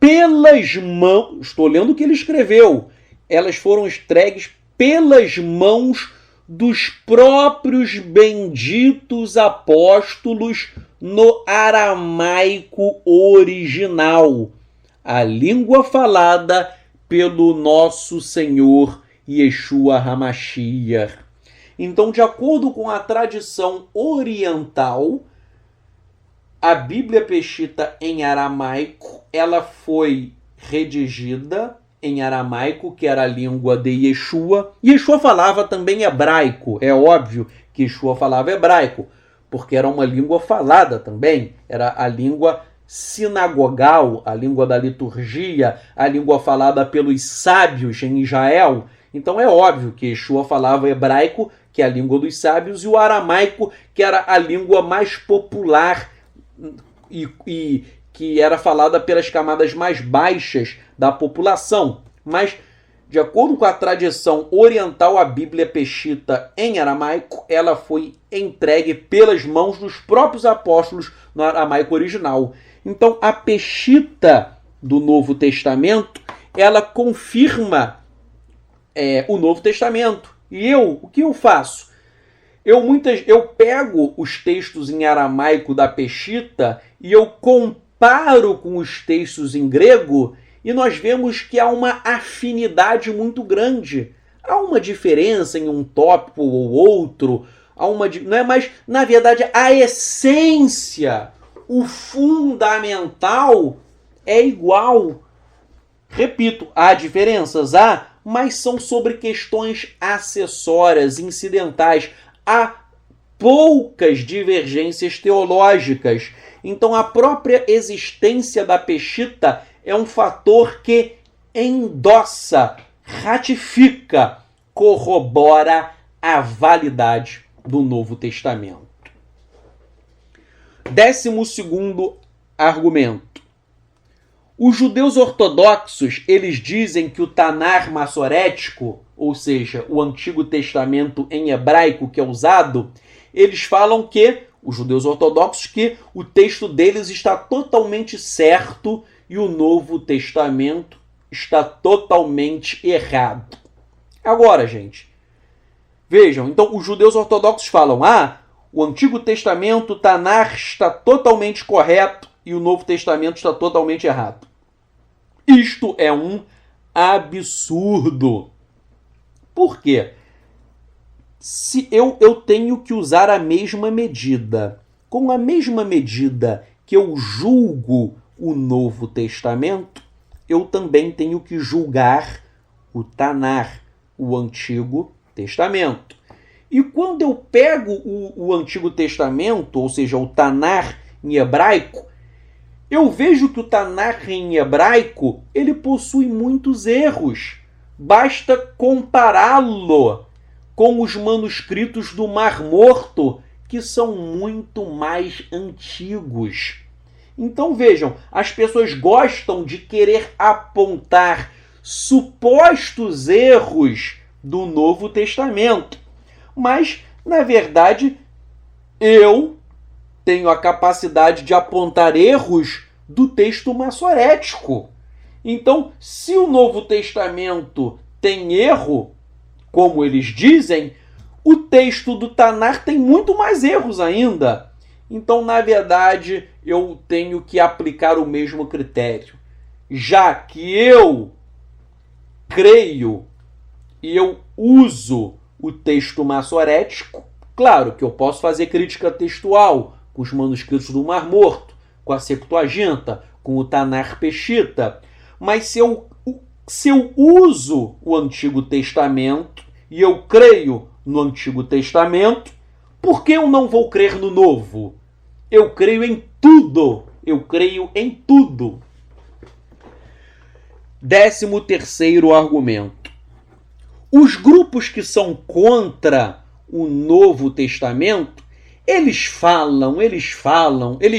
pelas mãos, estou lendo o que ele escreveu, elas foram entregues pelas mãos dos próprios benditos apóstolos no aramaico original, a língua falada pelo nosso Senhor Yeshua HaMashiach. Então, de acordo com a tradição oriental, a Bíblia Peshita em aramaico, ela foi redigida em aramaico, que era a língua de Yeshua. Yeshua falava também hebraico, é óbvio que Yeshua falava hebraico, porque era uma língua falada também, era a língua sinagogal, a língua da liturgia, a língua falada pelos sábios em Israel. Então é óbvio que Yeshua falava hebraico, que é a língua dos sábios, e o aramaico, que era a língua mais popular e que era falada pelas camadas mais baixas da população. Mas, de acordo com a tradição oriental, a Bíblia Peshita em aramaico, ela foi entregue pelas mãos dos próprios apóstolos no aramaico original. Então, a Peshita do Novo Testamento, ela confirma o Novo Testamento. E o que eu faço? Eu pego os textos em aramaico da Peshita e eu comparo com os textos em grego e nós vemos que há uma afinidade muito grande. Há uma diferença em um tópico ou outro, não é? Mas, na verdade, a essência, o fundamental é igual. Repito, há diferenças? Há, mas são sobre questões acessórias, incidentais. Há poucas divergências teológicas. Então, a própria existência da Peshita é um fator que endossa, ratifica, corrobora a validade do Novo Testamento. 12º argumento. Os judeus ortodoxos, eles dizem que o Tanar massorético, ou seja, o Antigo Testamento em hebraico que é usado, eles falam que, os judeus ortodoxos, que o texto deles está totalmente certo e o Novo Testamento está totalmente errado. Agora, gente, vejam, então os judeus ortodoxos falam, o Antigo Testamento, Tanar, está totalmente correto e o Novo Testamento está totalmente errado. Isto é um absurdo. Por quê? Se eu tenho que usar a mesma medida, com a mesma medida que eu julgo o Novo Testamento, eu também tenho que julgar o Tanar, o Antigo Testamento. E quando eu pego o Antigo Testamento, ou seja, o Tanar em hebraico, eu vejo que o Tanar em hebraico ele possui muitos erros. Basta compará-lo com os manuscritos do Mar Morto, que são muito mais antigos. Então vejam, as pessoas gostam de querer apontar supostos erros do Novo Testamento. Mas, na verdade, eu tenho a capacidade de apontar erros do texto massorético. Então, se o Novo Testamento tem erro, como eles dizem, o texto do Tanar tem muito mais erros ainda. Então, na verdade, eu tenho que aplicar o mesmo critério. Já que eu creio e eu uso o texto massorético, claro que eu posso fazer crítica textual com os manuscritos do Mar Morto, com a Septuaginta, com o Tanar Peshita, mas se eu uso o Antigo Testamento e eu creio no Antigo Testamento, por que eu não vou crer no Novo? Eu creio em tudo. Eu creio em tudo. 13º argumento. Os grupos que são contra o Novo Testamento, eles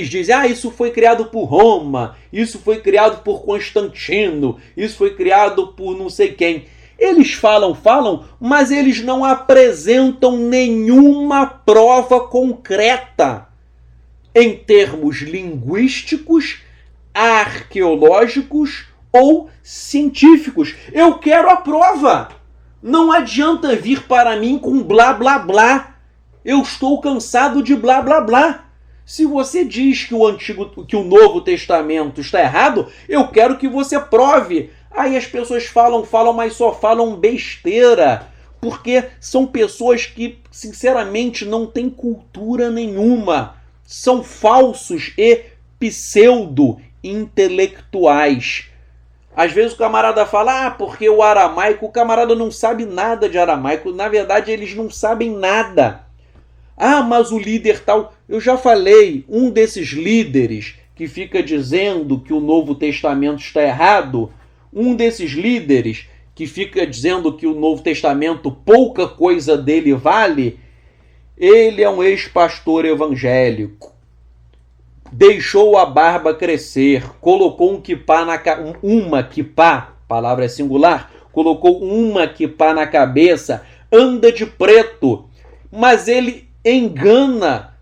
dizem, isso foi criado por Roma, isso foi criado por Constantino, isso foi criado por não sei quem. Eles falam, mas eles não apresentam nenhuma prova concreta em termos linguísticos, arqueológicos ou científicos. Eu quero a prova. Não adianta vir para mim com blá, blá, blá. Eu estou cansado de blá, blá, blá. Se você diz que o Novo Testamento está errado, eu quero que você prove. Aí as pessoas falam, mas só falam besteira. Porque são pessoas que, sinceramente, não têm cultura nenhuma. São falsos e pseudo-intelectuais. Às vezes o camarada fala, porque o aramaico, o camarada não sabe nada de aramaico. Na verdade, eles não sabem nada. Mas o líder tal... Eu já falei, um desses líderes que fica dizendo que o Novo Testamento está errado, um desses líderes que fica dizendo que o Novo Testamento, pouca coisa dele vale, ele é um ex-pastor evangélico. Deixou a barba crescer, colocou um quipá uma quipá, palavra é singular, colocou uma quipá na cabeça, anda de preto, mas ele engana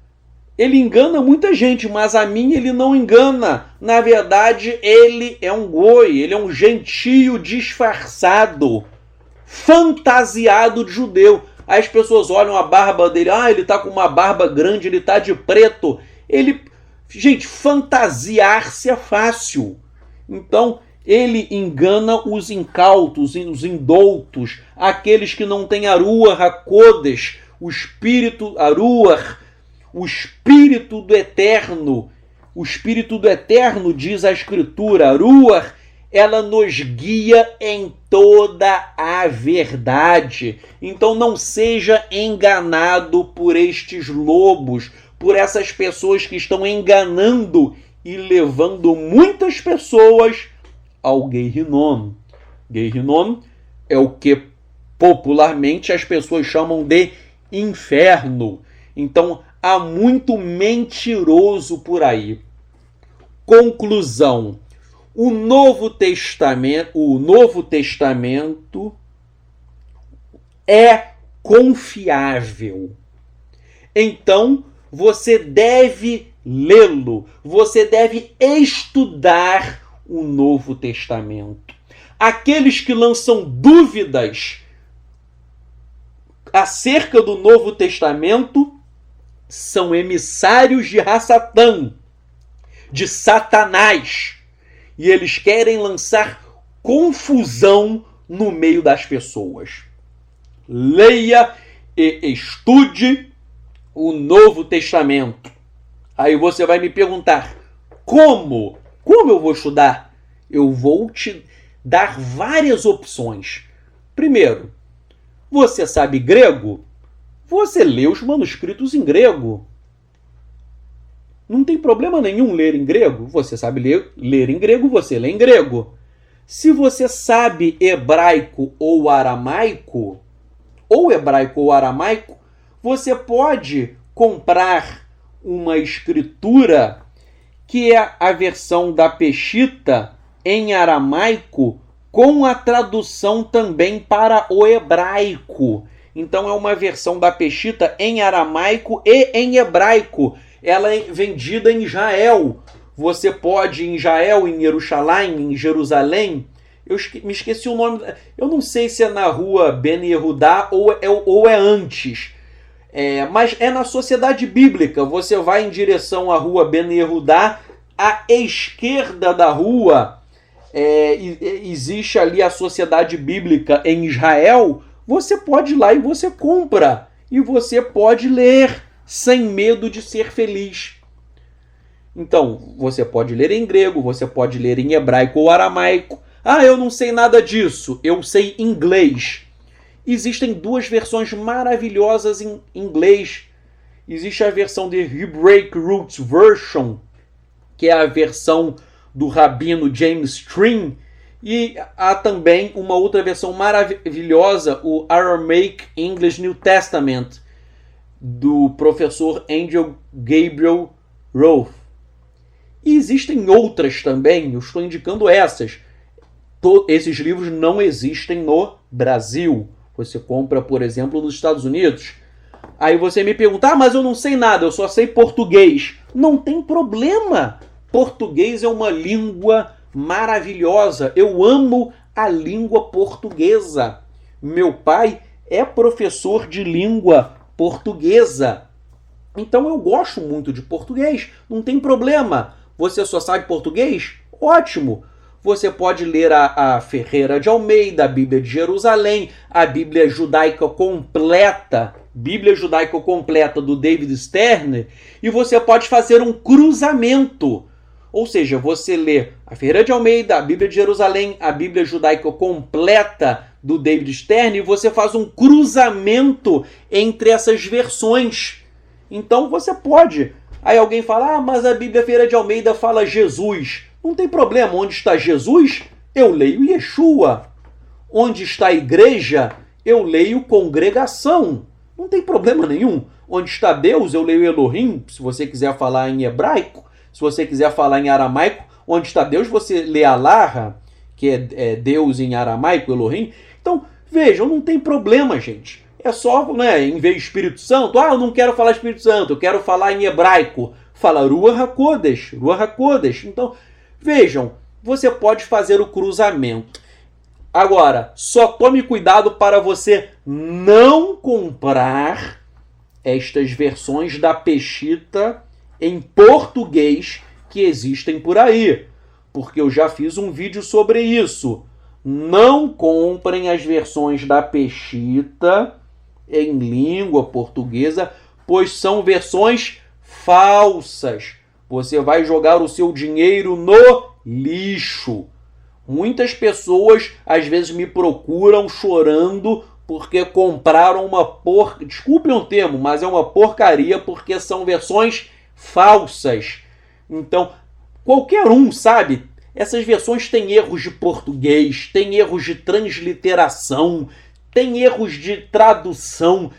muita gente, mas a mim ele não engana. Na verdade, ele é um goi, ele é um gentio disfarçado, fantasiado de judeu. Aí as pessoas olham a barba dele, ele tá com uma barba grande, ele tá de preto. Gente, fantasiar-se é fácil. Então, ele engana os incautos, os indoutos, aqueles que não têm Aruach HaKodesh, o espírito Aruach, o espírito do eterno. O espírito do eterno, diz a escritura, Aruach, ela nos guia em toda a verdade. Então não seja enganado por estes lobos, por essas pessoas que estão enganando e levando muitas pessoas ao Gehinnom. Gehinnom é o que popularmente as pessoas chamam de inferno. Então há muito mentiroso por aí. Conclusão. O Novo Testamento é confiável. Então, você deve lê-lo, você deve estudar o Novo Testamento. Aqueles que lançam dúvidas acerca do Novo Testamento são emissários de Hassatã, de Satanás. E eles querem lançar confusão no meio das pessoas. Leia e estude o Novo Testamento. Aí você vai me perguntar, como? Como eu vou estudar? Eu vou te dar várias opções. Primeiro, você sabe grego? Você lê os manuscritos em grego. Não tem problema nenhum ler em grego. Você sabe ler em grego, você lê em grego. Se você sabe hebraico ou aramaico, você pode comprar uma escritura que é a versão da Peshita em aramaico com a tradução também para o hebraico. Então é uma versão da Peshita em aramaico e em hebraico. Ela é vendida em Israel. Você pode em Israel, em Jerusalém, em Jerusalém. Eu me esqueci o nome. Eu não sei se é na rua Ben Yehudá ou é antes. Mas é na Sociedade Bíblica. Você vai em direção à rua Ben Yehudá. À esquerda da rua existe ali a Sociedade Bíblica em Israel. Você pode ir lá e você compra. E você pode ler sem medo de ser feliz. Então, você pode ler em grego, você pode ler em hebraico ou aramaico. Eu não sei nada disso, eu sei inglês. Existem duas versões maravilhosas em inglês. Existe a versão de Hebraic Roots Version, que é a versão do rabino James Stream, e há também uma outra versão maravilhosa, o Aramaic English New Testament, do professor Angel Gabriel Roth. E existem outras também, eu estou indicando essas. Esses livros não existem no Brasil. Você compra, por exemplo, nos Estados Unidos. Aí você me pergunta, mas eu não sei nada, eu só sei português. Não tem problema. Português é uma língua maravilhosa. Eu amo a língua portuguesa. Meu pai é professor de língua portuguesa. Então eu gosto muito de português, não tem problema. Você só sabe português? Ótimo! Você pode ler a Ferreira de Almeida, a Bíblia de Jerusalém, a Bíblia Judaica Completa, do David Stern, e você pode fazer um cruzamento. Ou seja, você lê a Ferreira de Almeida, a Bíblia de Jerusalém, a Bíblia Judaica Completa do David Stern, e você faz um cruzamento entre essas versões. Então você pode Aí alguém fala, mas a Bíblia Feira de Almeida fala Jesus. Não tem problema, onde está Jesus, eu leio Yeshua. Onde está a igreja, eu leio congregação. Não tem problema nenhum. Onde está Deus, eu leio Elohim, se você quiser falar em hebraico. Se você quiser falar em aramaico, onde está Deus, você lê Allah, que é Deus em aramaico, Elohim. Então, vejam, não tem problema, gente. É só, né, em vez de Espírito Santo, eu não quero falar Espírito Santo, eu quero falar em hebraico. Fala Ruach HaKodesh, Ruach HaKodesh. Então, vejam, você pode fazer o cruzamento. Agora, só tome cuidado para você não comprar estas versões da Peshitta em português que existem por aí, porque eu já fiz um vídeo sobre isso. Não comprem as versões da Peshitta em língua portuguesa, pois são versões falsas. Você vai jogar o seu dinheiro no lixo. Muitas pessoas às vezes me procuram chorando porque compraram desculpem o termo, mas é uma porcaria, porque são versões falsas. Então, qualquer um, sabe? Essas versões têm erros de português, têm erros de transliteração, têm erros de tradução.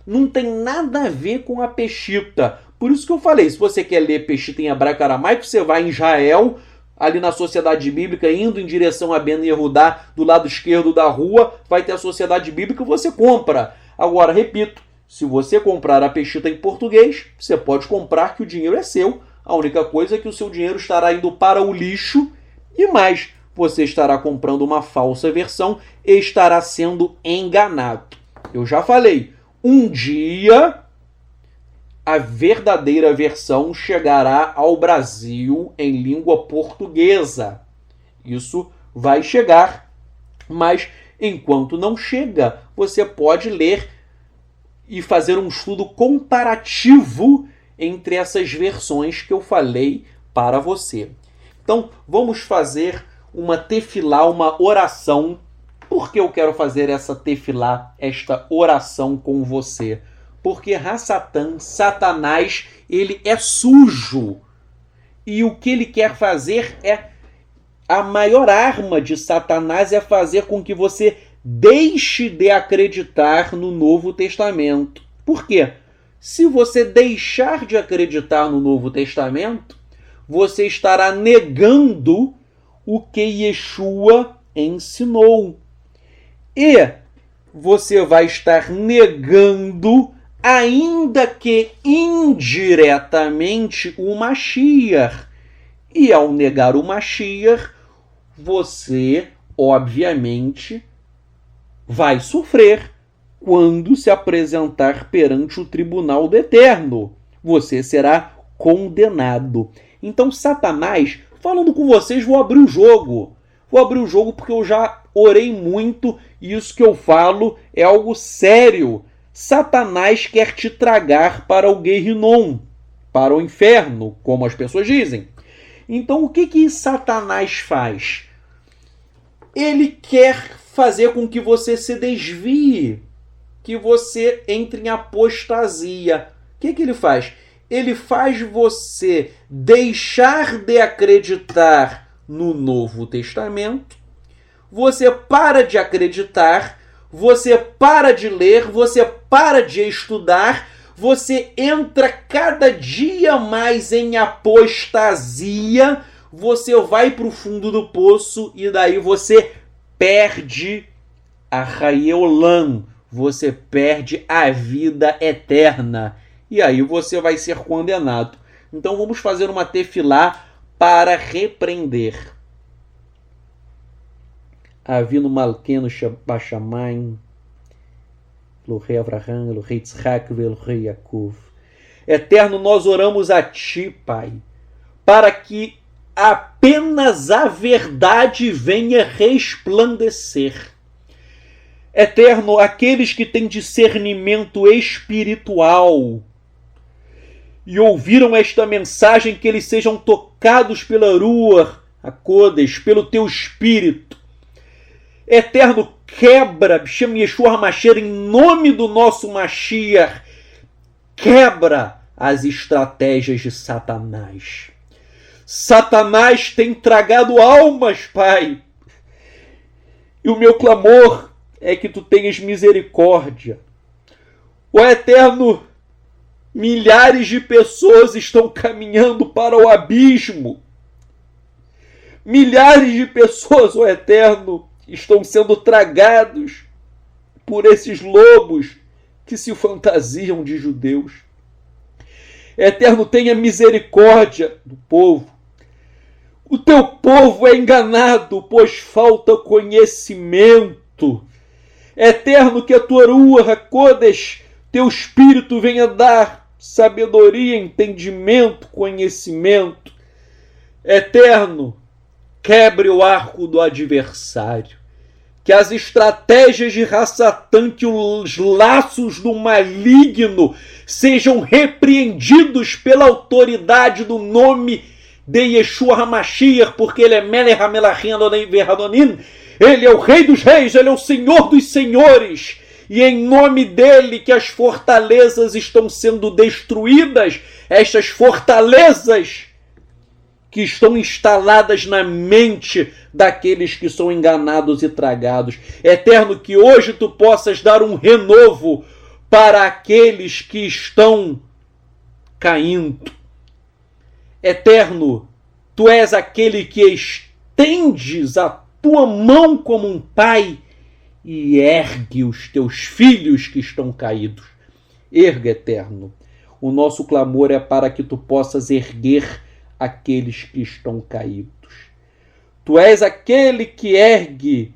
Não tem nada a ver com a Peshitta. Por isso que eu falei, se você quer ler Peshitta em hebraico aramaico, você vai em Israel, ali na Sociedade Bíblica, indo em direção a Ben Yehudá, do lado esquerdo da rua, vai ter a Sociedade Bíblica e você compra. Agora, repito, se você comprar a Peshitta em português, você pode comprar que o dinheiro é seu. A única coisa é que o seu dinheiro estará indo para o lixo e mais, você estará comprando uma falsa versão e estará sendo enganado. Eu já falei, um dia a verdadeira versão chegará ao Brasil em língua portuguesa. Isso vai chegar, mas enquanto não chega, você pode ler e fazer um estudo comparativo entre essas versões que eu falei para você. Então, vamos fazer uma tefilá, uma oração. Por que eu quero fazer essa tefilá, esta oração com você? Porque Hassatan, Satanás, ele é sujo. E o que ele quer fazer a maior arma de Satanás é fazer com que você deixe de acreditar no Novo Testamento. Por quê? Se você deixar de acreditar no Novo Testamento, você estará negando o que Yeshua ensinou. E você vai estar negando, ainda que indiretamente, o Mashiach. E ao negar o Mashiach, você, obviamente, vai sofrer quando se apresentar perante o tribunal do Eterno. Você será condenado. Então, Satanás, falando com vocês, vou abrir o jogo. Vou abrir o jogo porque eu já orei muito e isso que eu falo é algo sério. Satanás quer te tragar para o Gehinnom, para o inferno, como as pessoas dizem. Então, o que Satanás faz? Ele quer fazer com que você se desvie, que você entre em apostasia. O que ele faz? Ele faz você deixar de acreditar no Novo Testamento, você para de acreditar, você para de ler, você para de estudar, você entra cada dia mais em apostasia, você vai para o fundo do poço e daí você perde a Hayeolam, você perde a vida eterna. E aí você vai ser condenado. Então vamos fazer uma tefilá para repreender. Avinu Malkenu Bashamayim, Elohei Avraham, Elohei Yitzhak, Elohei Yaakov. Eterno, nós oramos a Ti, Pai, para que apenas a verdade venha resplandecer. Eterno, aqueles que têm discernimento espiritual e ouviram esta mensagem, que eles sejam tocados pela Ruach HaKodesh, pelo Teu Espírito. Eterno, quebra, chama Yeshua HaMashiach, em nome do nosso Mashiach, quebra as estratégias de Satanás. Satanás tem tragado almas, Pai. E o meu clamor é que tu tenhas misericórdia. Ó Eterno, milhares de pessoas estão caminhando para o abismo. Milhares de pessoas, ó Eterno, estão sendo tragados por esses lobos que se fantasiam de judeus. Eterno, tenha misericórdia do povo. O teu povo é enganado, pois falta conhecimento. Eterno, que a tua Ruach HaKodesh, teu Espírito, venha dar sabedoria, entendimento, conhecimento. Eterno, quebre o arco do adversário. Que as estratégias de Rassatã, que os laços do maligno sejam repreendidos pela autoridade do nome de Yeshua HaMashiach, porque ele é Melech HaMelachim Adonai Ve'Adonim, ele é o Rei dos Reis, ele é o Senhor dos Senhores, e em nome dele que as fortalezas estão sendo destruídas, estas fortalezas que estão instaladas na mente daqueles que são enganados e tragados. Eterno, que hoje tu possas dar um renovo para aqueles que estão caindo. Eterno, tu és aquele que estendes a tua mão como um pai e ergue os teus filhos que estão caídos. Erga, Eterno. O nosso clamor é para que tu possas erguer aqueles que estão caídos. Tu és aquele que ergue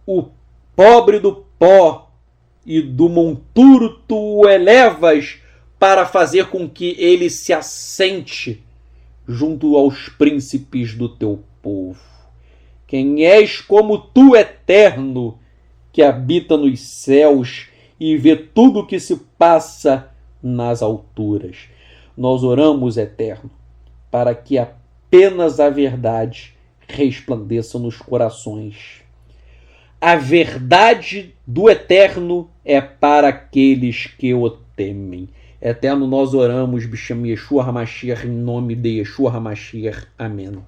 o pobre do pó e do monturo tu o elevas para fazer com que ele se assente junto aos príncipes do teu povo. Quem és como tu, Eterno, que habita nos céus e vê tudo o que se passa nas alturas. Nós oramos, Eterno, para que apenas a verdade resplandeça nos corações. A verdade do Eterno é para aqueles que o temem. Eterno, nós oramos, B'Shem Yeshua HaMashiach, em nome de Yeshua HaMashiach. Amém.